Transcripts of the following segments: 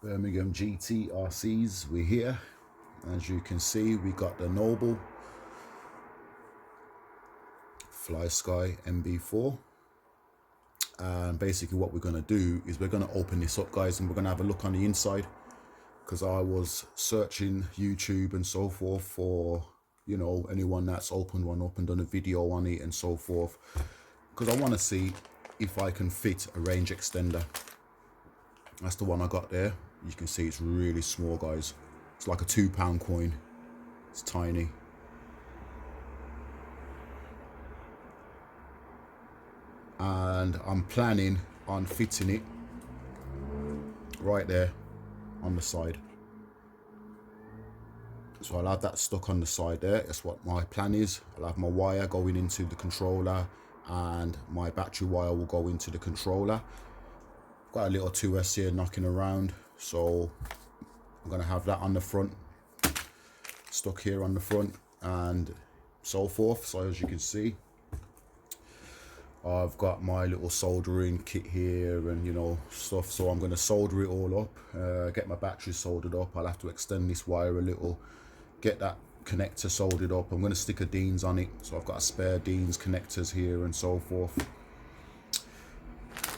Birmingham GTRCs, we're here. As you can see, we got the Noble, Flysky nb4, and basically what we're going to do is we're going to open this up, guys, and we're going to have a look on the inside, because I was searching YouTube and so forth for, you know, anyone that's opened one up and done a video on it and so forth, because I want to see if I can fit a range extender. That's the one I got there. You can see it's really small, guys. It's like a £2 coin. It's tiny. And I'm planning on fitting it right there on the side. So I'll have that stuck on the side there. That's what my plan is. I'll have my wire going into the controller and my battery wire will go into the controller. Got a little 2S here knocking around, so I'm gonna have that on the front, stuck here on the front and so forth. So as you can see, I've got my little soldering kit here and, you know, stuff. So I'm going to solder it all up, get my battery soldered up. I'll have to extend this wire a little, get that connector soldered up. I'm going to stick a Deans on it, so I've got a spare Deans connectors here and so forth.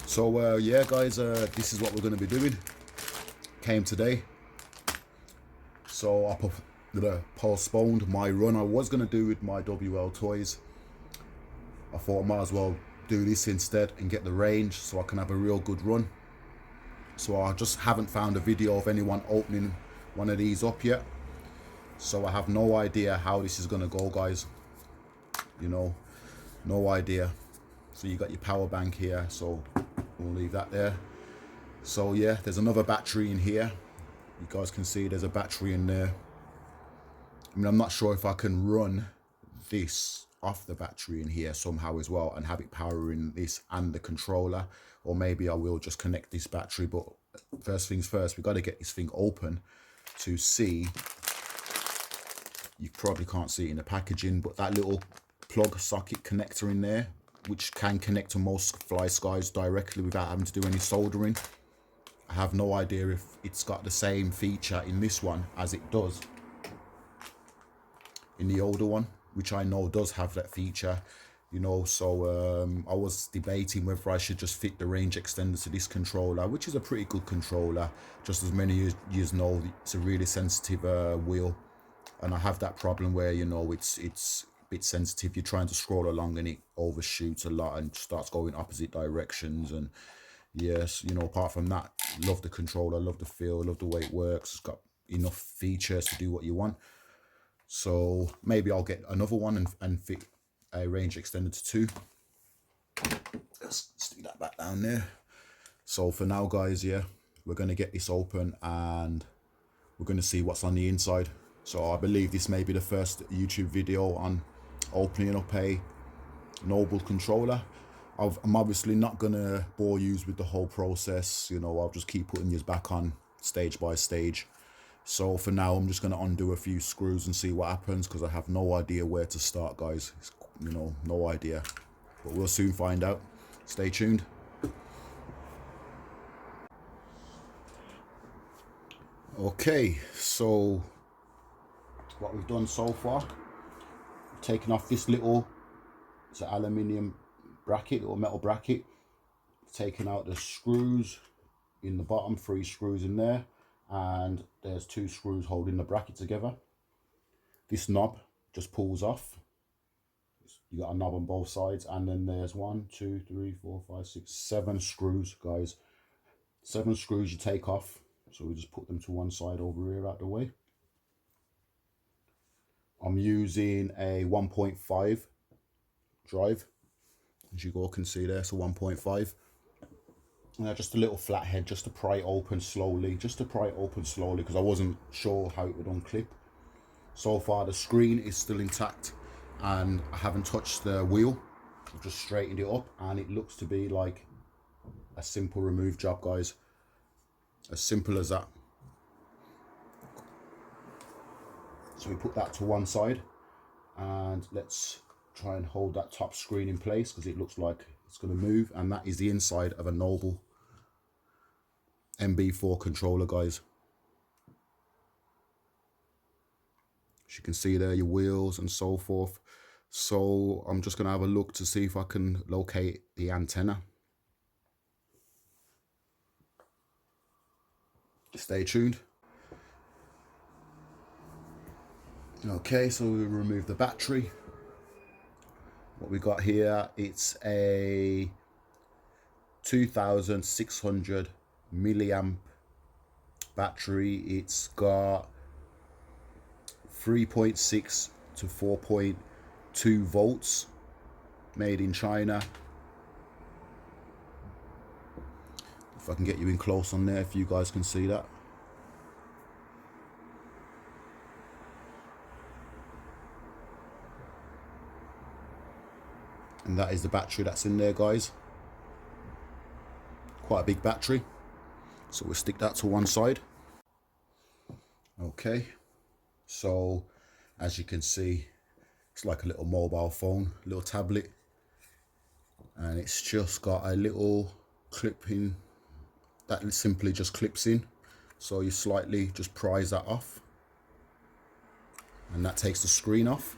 So yeah, guys, this is what we're going to be doing. Came today, so I postponed my run I was going to do with my WL toys. I thought I might as well do this instead and get the range so I can have a real good run. So I just haven't found a video of anyone opening one of these up yet, so I have no idea how this is going to go, guys. You know, no idea. So you got your power bank here, so we'll leave that there. So yeah, there's another battery in here. You guys can see there's a battery in there. I mean, I'm not sure if I can run this off the battery in here somehow as well and have it powering this and the controller, or maybe I will just connect this battery. But first things first, we've got to get this thing open to see. You probably can't see it in the packaging, but that little plug socket connector in there, which can connect to most Flyskys directly without having to do any soldering. I have no idea if it's got the same feature in this one as it does in the older one, which I know does have that feature, you know. So I was debating whether I should just fit the range extender to this controller, which is a pretty good controller. Just as many of you know, it's a really sensitive wheel, and I have that problem where, you know, it's a bit sensitive. You're trying to scroll along and it overshoots a lot and starts going opposite directions. And yes, you know, apart from that, love the controller, love the feel, love the way it works. It's got enough features to do what you want. So maybe I'll get another one and fit a range extender to 2. Let's stick that back down there. So for now, guys, yeah, we're going to get this open and we're going to see what's on the inside. So I believe this may be the first YouTube video on opening up a Noble controller. I'm obviously not going to bore you with the whole process. You know, I'll just keep putting you back on stage by stage. So for now, I'm just going to undo a few screws and see what happens, because I have no idea where to start, guys. It's, you know, no idea. But we'll soon find out. Stay tuned. Okay, so what we've done so far, taken off this little, it's an aluminium bracket or metal bracket, taken out the screws in the bottom, 3 screws in there, and there's 2 screws holding the bracket together. This knob just pulls off. You got a knob on both sides, and then there's 1, 2, 3, 4, 5, 6, 7 screws, guys. 7 screws you take off. So we just put them to one side over here out the way. I'm using a 1.5 drive, as you all can see there, so 1.5. Just a little flathead, just to pry it open slowly, because I wasn't sure how it would unclip. So far the screen is still intact and I haven't touched the wheel. I've just straightened it up and it looks to be like a simple remove job, guys. As simple as that. So we put that to one side and let's try and hold that top screen in place, because it looks like it's going to move. And that is the inside of a Noble nb4 controller, guys. As you can see there, your wheels and so forth. So I'm just going to have a look to see if I can locate the antenna. Stay tuned. Okay, so we remove the battery. What we got here, it's a 2600 milliamp battery. It's got 3.6 to 4.2 volts, made in China. If I can get you in close on there, if you guys can see that. And that is the battery that's in there, guys. Quite a big battery. So we'll stick that to one side. Okay. So as you can see, it's like a little mobile phone, little tablet. And it's just got a little clip in that simply just clips in. So you slightly just prise that off. And that takes the screen off.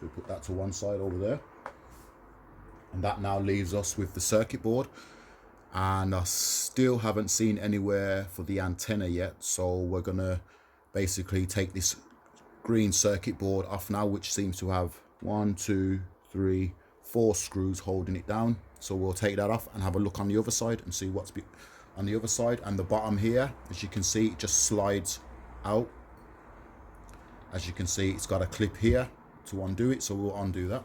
So we put that to one side over there. And that now leaves us with the circuit board, and I still haven't seen anywhere for the antenna yet, so we're gonna basically take this green circuit board off now, which seems to have 1, 2, 3, 4 screws holding it down. So we'll take that off and have a look on the other side and see what's on the other side. And the bottom here, as you can see, it just slides out. As you can see, it's got a clip here to undo it, so we'll undo that.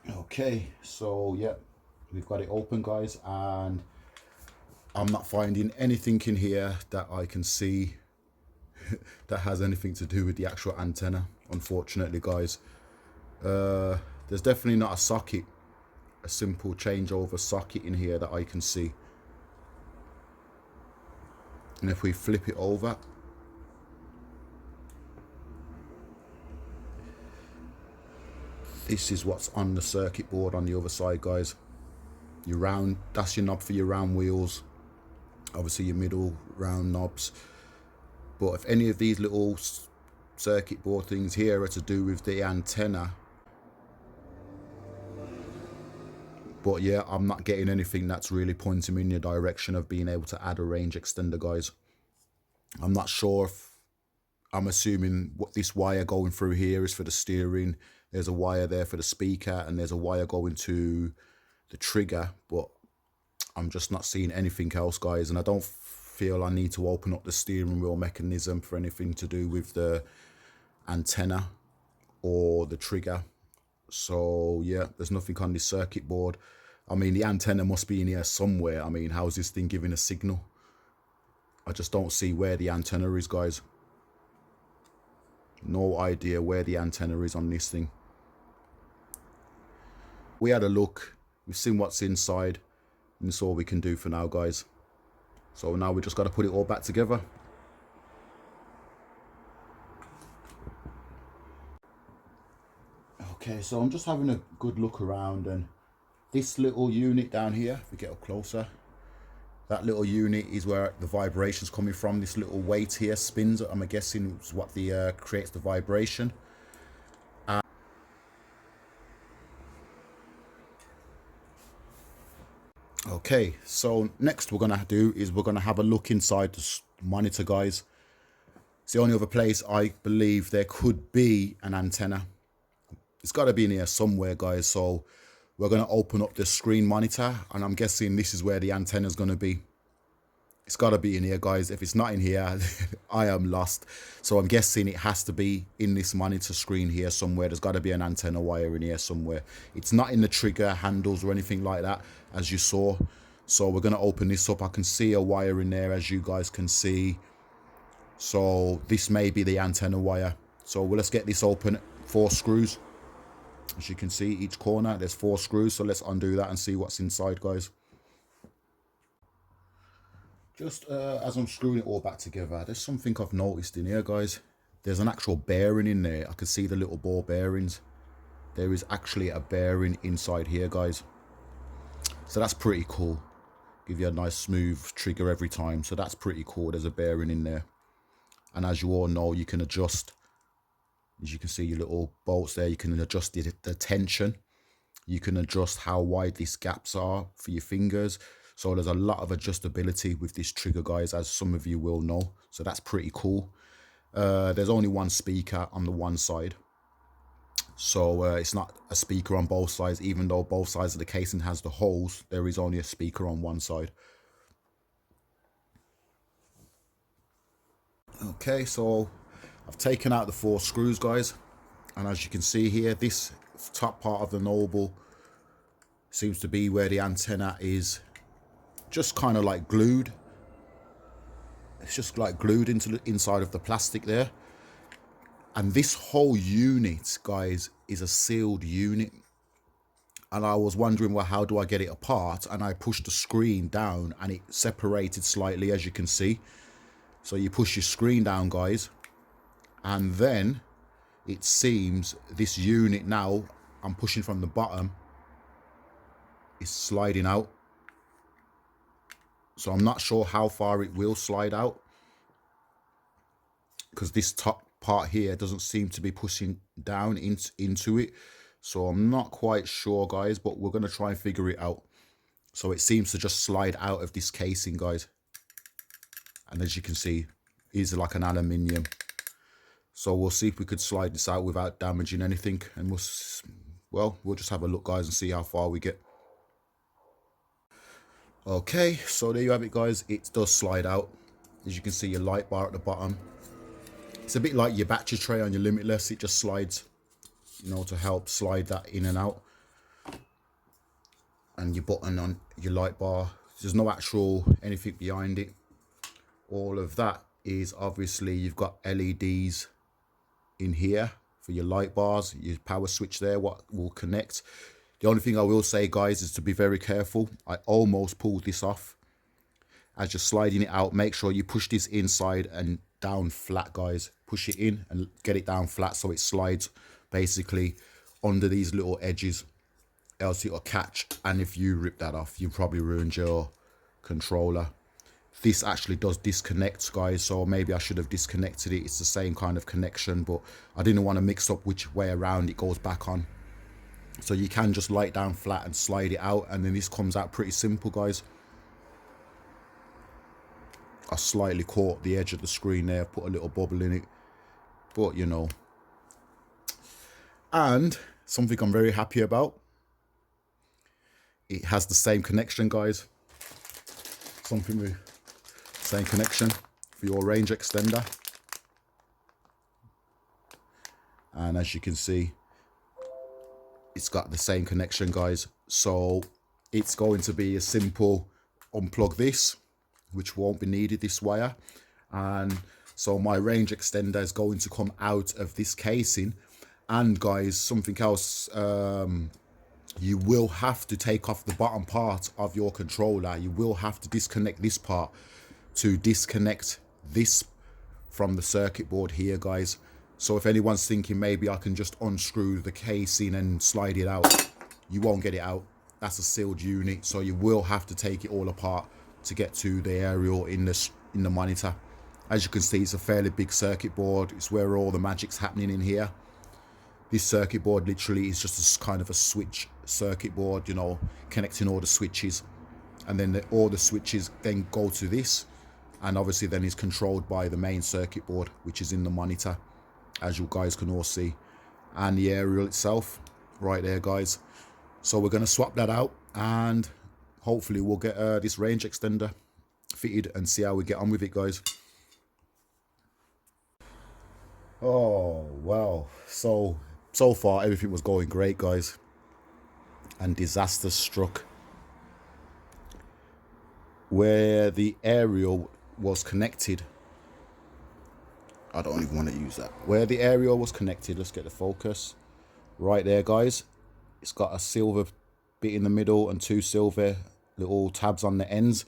Okay, so yeah, we've got it open, guys, and I'm not finding anything in here that I can see that has anything to do with the actual antenna, unfortunately, guys. There's definitely not a socket, a simple changeover socket in here that I can see. And if we flip it over, this is what's on the circuit board on the other side, guys. Your round, that's your knob for your round wheels. Obviously your middle round knobs. But if any of these little circuit board things here are to do with the antenna. But yeah, I'm not getting anything that's really pointing me in the direction of being able to add a range extender, guys. I'm not sure if, I'm assuming what this wire going through here is for the steering. There's a wire there for the speaker, and there's a wire going to the trigger, but I'm just not seeing anything else, guys. And I don't feel I need to open up the steering wheel mechanism for anything to do with the antenna or the trigger. So yeah, there's nothing on this circuit board. I mean, the antenna must be in here somewhere. I mean, how's this thing giving a signal? I just don't see where the antenna is, guys. No idea where the antenna is on this thing. We had a look, we've seen what's inside, and that's all we can do for now, guys. So now we just got to put it all back together. Okay, so I'm just having a good look around, and this little unit down here, if we get up closer, that little unit is where the vibration's coming from. This little weight here spins, I'm guessing is what the creates the vibration. Okay, so next we're gonna do is we're gonna have a look inside the monitor, guys. It's the only other place I believe there could be an antenna. It's got to be in here somewhere, guys. So we're gonna open up the screen monitor, and I'm guessing this is where the antenna is gonna be. It's got to be in here, guys. If it's not in here, I am lost. So I'm guessing it has to be in this monitor screen here somewhere. There's got to be an antenna wire in here somewhere. It's not in the trigger handles or anything like that, as you saw. So we're going to open this up. I can see a wire in there, as you guys can see. So this may be the antenna wire. So let's get this open. 4 screws. As you can see, each corner, there's 4 screws. So let's undo that and see what's inside, guys. Just as I'm screwing it all back together, there's something I've noticed in here, guys. There's an actual bearing in there. I can see the little ball bearings. There is actually a bearing inside here, guys. So that's pretty cool. Give you a nice smooth trigger every time. So that's pretty cool. There's a bearing in there. And as you all know, you can adjust, as you can see your little bolts there, you can adjust the tension. You can adjust how wide these gaps are for your fingers. So there's a lot of adjustability with this trigger, guys, as some of you will know. So that's pretty cool. There's only one speaker on the one side. So it's not a speaker on both sides, even though both sides of the casing has the holes, there is only a speaker on one side. Okay, so I've taken out the 4 screws, guys. And as you can see here, this top part of the Noble seems to be where the antenna is just kind of like glued. It's just like glued into the inside of the plastic there. And this whole unit, guys, is a sealed unit. And I was wondering, well, how do I get it apart? And I pushed the screen down and it separated slightly, as you can see. So you push your screen down, guys, and then it seems this unit now, I'm pushing from the bottom, is sliding out. So I'm not sure how far it will slide out, because this top part here doesn't seem to be pushing down into it. So I'm not quite sure, guys, but we're going to try and figure it out. So it seems to just slide out of this casing, guys. And as you can see, it's like an aluminium. So we'll see if we could slide this out without damaging anything. And we'll just have a look, guys, and see how far we get. Okay, so there you have it, guys. It does slide out. As you can see, your light bar at the bottom. It's a bit like your battery tray on your Limitless. It just slides, you know, to help slide that in and out. And your button on your light bar. There's no actual anything behind it. All of that is obviously, you've got LEDs in here for your light bars, your power switch there, what will connect. The only thing I will say, guys, is to be very careful. I almost pulled this off. As you're sliding it out, make sure you push this inside and down flat, guys. Push it in and get it down flat so it slides basically under these little edges, else it'll catch. And if you rip that off, you probably ruined your controller. This actually does disconnect, guys, so maybe I should have disconnected it. It's the same kind of connection, but I didn't want to mix up which way around it goes back on. So you can just light down flat and slide it out, and then this comes out pretty simple, guys. I slightly caught the edge of the screen there, put a little bubble in it, but you know. And something I'm very happy about, it has the same connection, guys. Something with same connection for your range extender. And as you can see, it's got the same connection, guys. So it's going to be a simple unplug this, which won't be needed, this wire. And so my range extender is going to come out of this casing. And guys, something else, you will have to take off the bottom part of your controller. You will have to disconnect this part to disconnect this from the circuit board here, guys. So if anyone's thinking maybe I can just unscrew the casing and slide it out, you won't get it out. That's a sealed unit, so you will have to take it all apart to get to the aerial in the monitor. As you can see, it's a fairly big circuit board. It's where all the magic's happening in here. This circuit board literally is just a kind of a switch circuit board, you know, connecting all the switches. And then all the switches then go to this. And obviously then is controlled by the main circuit board, which is in the monitor, as you guys can all see. And the aerial itself, right there, guys. So we're going to swap that out, and hopefully we'll get this range extender fitted and see how we get on with it, guys. Oh, wow. So far everything was going great, guys. And disaster struck. Where the aerial was connected, I don't even want to use that. Where the aerial was connected, let's get the focus. Right there, guys. It's got a silver bit in the middle and 2 silver little tabs on the ends.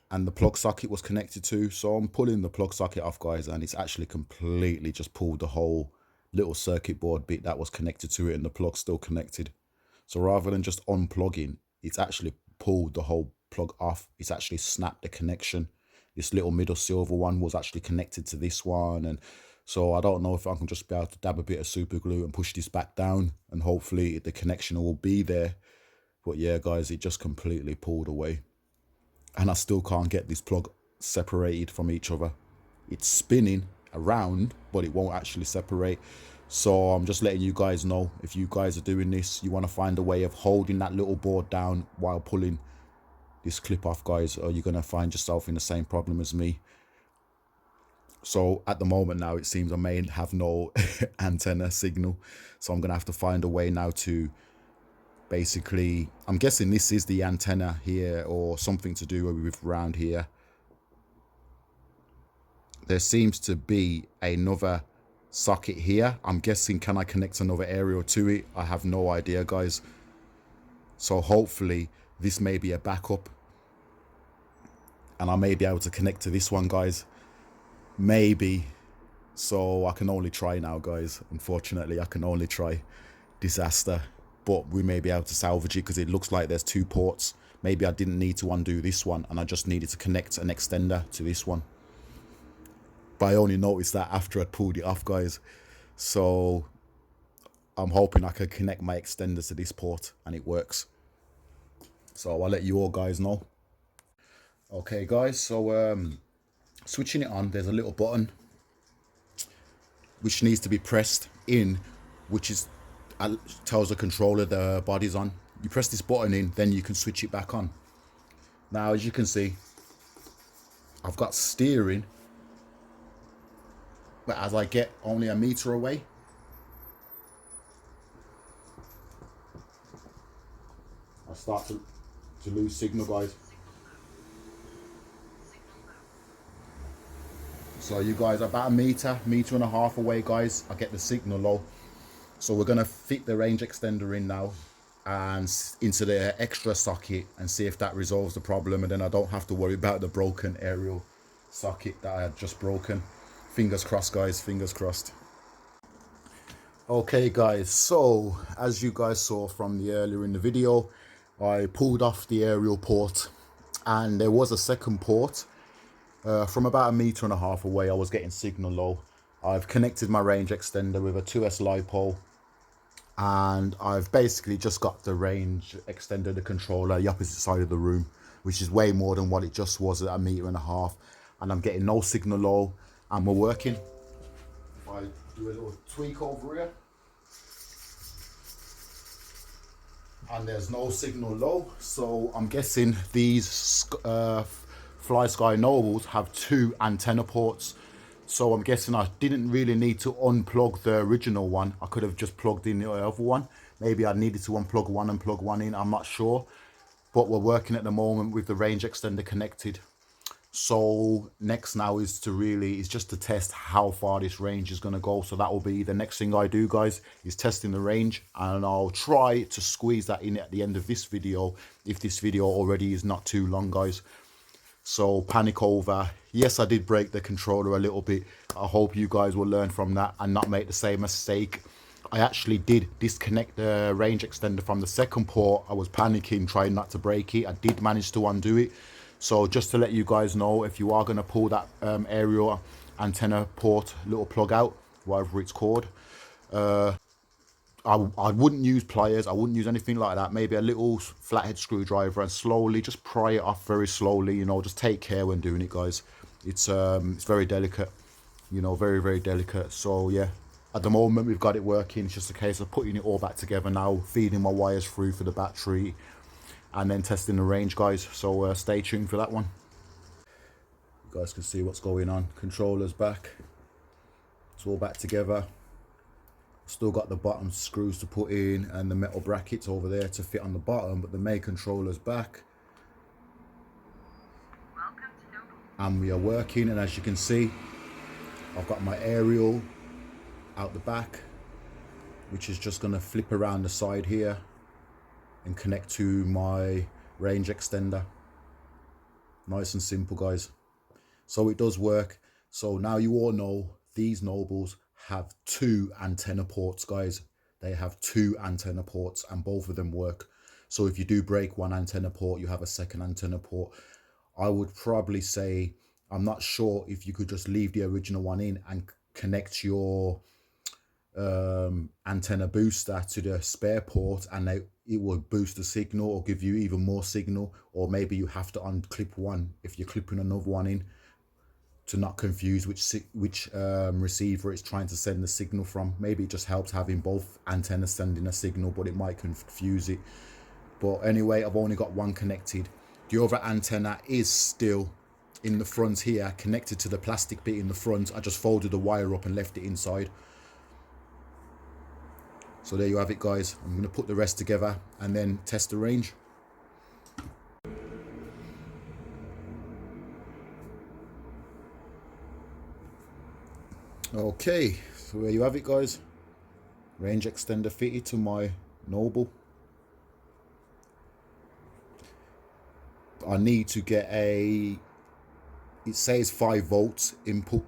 And the plug socket was connected to. So I'm pulling the plug socket off, guys, and it's actually completely just pulled the whole little circuit board bit that was connected to it, and the plug's still connected. So rather than just unplugging, it's actually pulled the whole plug off. It's actually snapped the connection. This little middle silver one was actually connected to this one, and so I don't know if I can just be able to dab a bit of super glue and push this back down, and hopefully the connection will be there. But yeah, guys, it just completely pulled away, and I still can't get this plug separated from each other. It's spinning around, but it won't actually separate. So I'm just letting you guys know, if you guys are doing this, you want to find a way of holding that little board down while pulling this clip off, guys, or you're going to find yourself in the same problem as me. So at the moment now, it seems I may have no antenna signal, so I'm going to have to find a way now to basically, I'm guessing this is the antenna here, or something to do with around here. There seems to be another socket here. I'm guessing, can I connect another aerial to it? I have no idea, guys. So hopefully this may be a backup, and I may be able to connect to this one, guys. Maybe. So I can only try now, guys. Unfortunately, I can only try. Disaster. But we may be able to salvage it, because it looks like there's 2 ports. Maybe I didn't need to undo this one, and I just needed to connect an extender to this one. But I only noticed that after I'd pulled it off, guys. So I'm hoping I can connect my extender to this port and it works. So I'll let you all guys know. Okay, guys, so switching it on, there's a little button which needs to be pressed in, which is tells the controller the body's on. You press this button in, then you can switch it back on. Now, as you can see, I've got steering, but as I get only a meter away, I start to lose signal, guys. So you guys, about a meter and a half away, guys, I get the signal low. So we're gonna fit the range extender in now and into the extra socket and see if that resolves the problem, and then I don't have to worry about the broken aerial socket that I had just broken. Fingers crossed, guys, fingers crossed. Okay, guys, so as you guys saw from the earlier in the video, I pulled off the aerial port, and there was a second port. From about a meter and a half away, I was getting signal low. I've connected my range extender with a 2S LiPo, and I've basically just got the range extender, the controller, the opposite side of the room, which is way more than what it just was at a meter and a half, and I'm getting no signal low, and we're working. If I do a little tweak over here, and there's no signal low, so I'm guessing these Flysky Nobles have 2 antenna ports. So I'm guessing I didn't really need to unplug the original one. I could have just plugged in the other one. Maybe I needed to unplug one and plug one in, I'm not sure. But we're working at the moment with the range extender connected. So next now is just to test how far this range is going to go. So that will be the next thing I do, guys, is testing the range, and I'll try to squeeze that in at the end of this video, if this video already is not too long, guys. So panic over, yes, I did break the controller a little bit. I hope you guys will learn from that and not make the same mistake. I actually did disconnect the range extender from the second port. I was panicking, trying not to break it. I did manage to undo it. So just to let you guys know, if you are going to pull that aerial antenna port little plug out, whatever it's called, I wouldn't use pliers, I wouldn't use anything like that. Maybe a little flathead screwdriver, and slowly just pry it off very slowly, you know, just take care when doing it, guys. It's very delicate, you know, very, very delicate. So yeah, at the moment we've got it working. It's just a case of putting it all back together now, feeding my wires through for the battery, and then testing the range, guys. So stay tuned for that one. You guys can see what's going on. Controller's back, it's all back together. Still got the bottom screws to put in and the metal brackets over there to fit on the bottom, but the main controller's back. And we are working, and as you can see, I've got my aerial out the back, which is just going to flip around the side here and connect to my range extender. Nice and simple, guys. So it does work. So now you all know these Nobles have 2 antenna ports, guys. They have 2 antenna ports, and both of them work. So if you do break one antenna port, you have a second antenna port. I would probably say, I'm not sure if you could just leave the original one in and connect your antenna booster to the spare port, and it will boost the signal or give you even more signal. Or maybe you have to unclip one if you're clipping another one in, to not confuse which receiver it's trying to send the signal from. Maybe it just helps having both antennas sending a signal, but it might confuse it. But anyway, I've only got one connected. The other antenna is still in the front here, connected to the plastic bit in the front. I just folded the wire up and left it inside. So there you have it, guys. I'm going to put the rest together and then test the range. Okay, so there you have it, guys. Range extender fitted to my Noble. I need to get it says 5 volts input,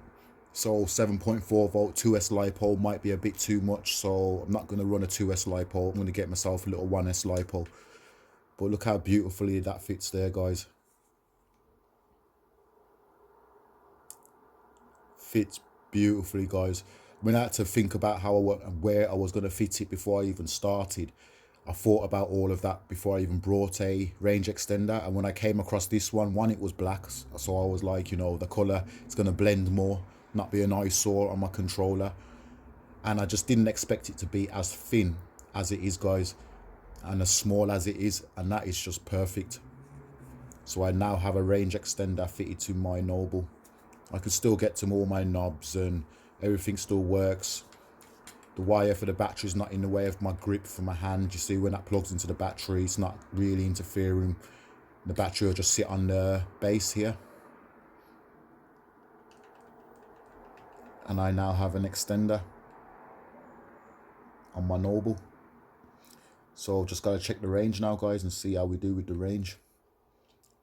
so 7.4 volt 2S LiPo might be a bit too much, so I'm not going to run a 2S LiPo. I'm going to get myself a little 1S LiPo. But look how beautifully that fits there, guys. Fits beautifully, guys. When I had to think about where I was going to fit it before I even started, I thought about all of that before I even brought a range extender. And when I came across this one, it was black, so I was like, you know, the color, it's going to blend more, not be an eyesore on my controller. And I just didn't expect it to be as thin as it is, guys, and as small as it is, and that is just perfect. So I now have a range extender fitted to my Noble. I can still get to all my knobs and everything still works. The wire for the battery is not in the way of my grip for my hand. You see, when that plugs into the battery, it's not really interfering. The battery will just sit on the base here. And I now have an extender on my Noble. So just got to check the range now, guys, and see how we do with the range.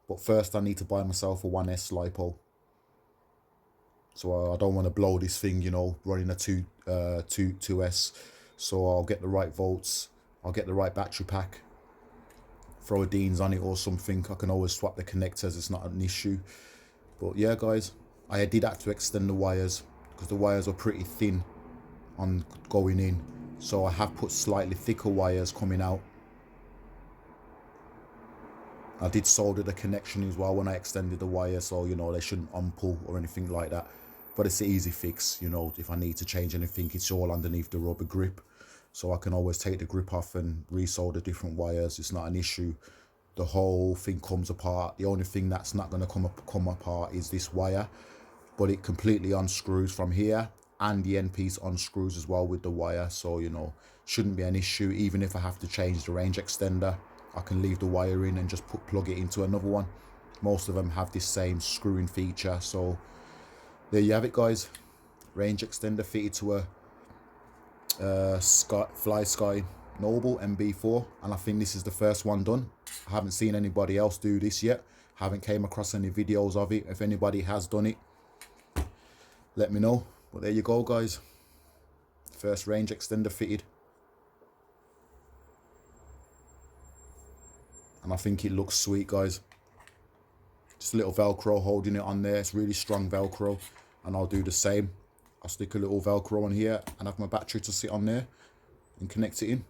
But first I need to buy myself a 1S LiPo. So I don't want to blow this thing, you know, running a 2S. So I'll get the right volts, I'll get the right battery pack, throw a Dean's on it or something. I can always swap the connectors, it's not an issue. But yeah, guys, I did have to extend the wires because the wires are pretty thin on going in. So I have put slightly thicker wires coming out. I did solder the connection as well when I extended the wire, so you know they shouldn't unpull or anything like that. But it's an easy fix, you know, if I need to change anything, it's all underneath the rubber grip. So I can always take the grip off and resolder different wires. It's not an issue. The whole thing comes apart. The only thing that's not going to come apart is this wire, but it completely unscrews from here, and the end piece unscrews as well with the wire. So, you know, shouldn't be an issue. Even if I have to change the range extender, I can leave the wire in and just plug it into another one. Most of them have this same screwing feature. So there you have it, guys. Range extender fitted to a Flysky Noble nb4, and I think this is the first one done. I haven't seen anybody else do this yet. Haven't came across any videos of it. If anybody has done it, let me know. But there you go, guys. First range extender fitted. And I think it looks sweet, guys. Just a little Velcro holding it on there. It's really strong Velcro. And I'll do the same. I'll stick a little Velcro on here and have my battery to sit on there and connect it in.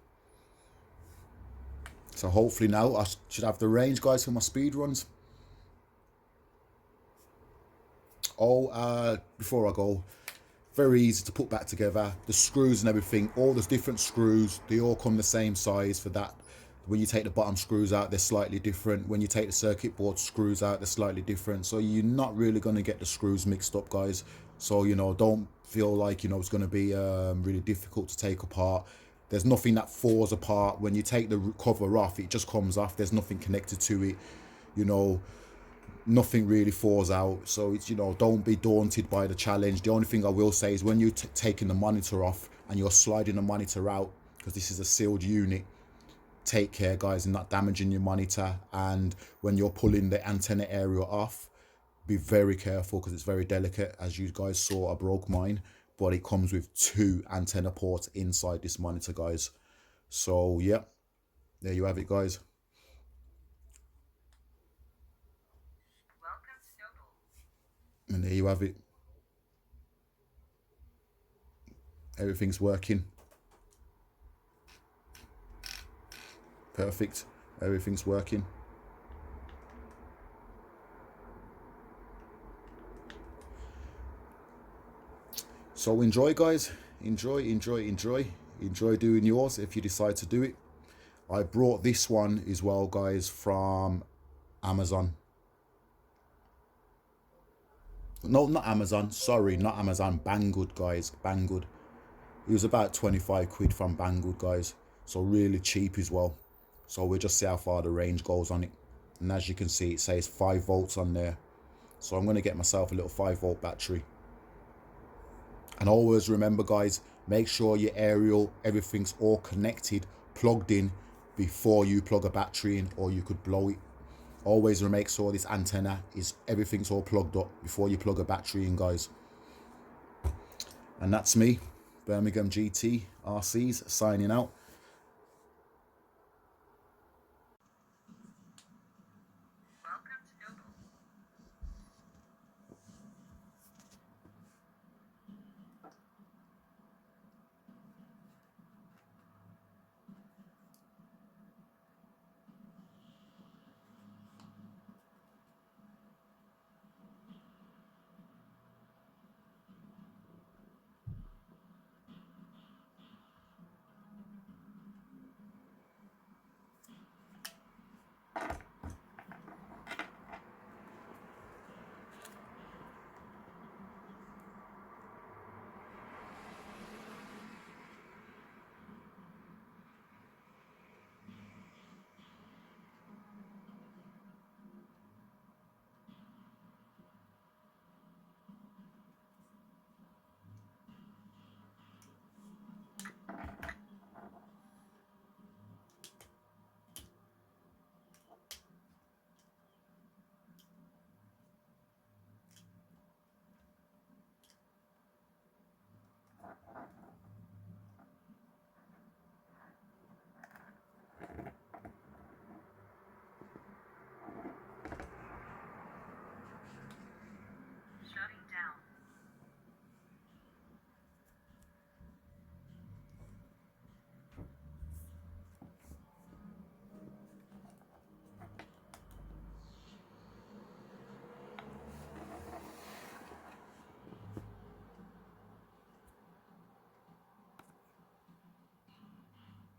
So hopefully now I should have the range, guys, for my speed runs. Oh, before I go, very easy to put back together. The screws and everything, all those different screws, they all come the same size for that. When you take the bottom screws out, they're slightly different. When you take the circuit board screws out, they're slightly different. So you're not really going to get the screws mixed up, guys. So, you know, don't feel like, you know, it's going to be really difficult to take apart. There's nothing that falls apart. When you take the cover off, it just comes off. There's nothing connected to it, you know. Nothing really falls out. So it's, you know, don't be daunted by the challenge. The only thing I will say is when you're taking the monitor off and you're sliding the monitor out, because this is a sealed unit, take care, guys, in not damaging your monitor. And when you're pulling the antenna area off, be very careful because it's very delicate. As you guys saw, I broke mine, but it comes with 2 antenna ports inside this monitor, guys. So yeah, there you have it, guys. And there you have it. Everything's working. Perfect. Everything's working. So enjoy, guys. Enjoy doing yours if you decide to do it. I brought this one as well, guys, from Amazon. No, not Amazon. Sorry, not Amazon. Banggood, guys. Banggood. It was about 25 quid from Banggood, guys. So really cheap as well. So we'll just see how far the range goes on it. And as you can see, it says 5 volts on there. So I'm going to get myself a little 5-volt battery. And always remember, guys, make sure your aerial, everything's all connected, plugged in before you plug a battery in, or you could blow it. Always make sure this antenna is, everything's all plugged up before you plug a battery in, guys. And that's me, Birmingham GT RCs, signing out.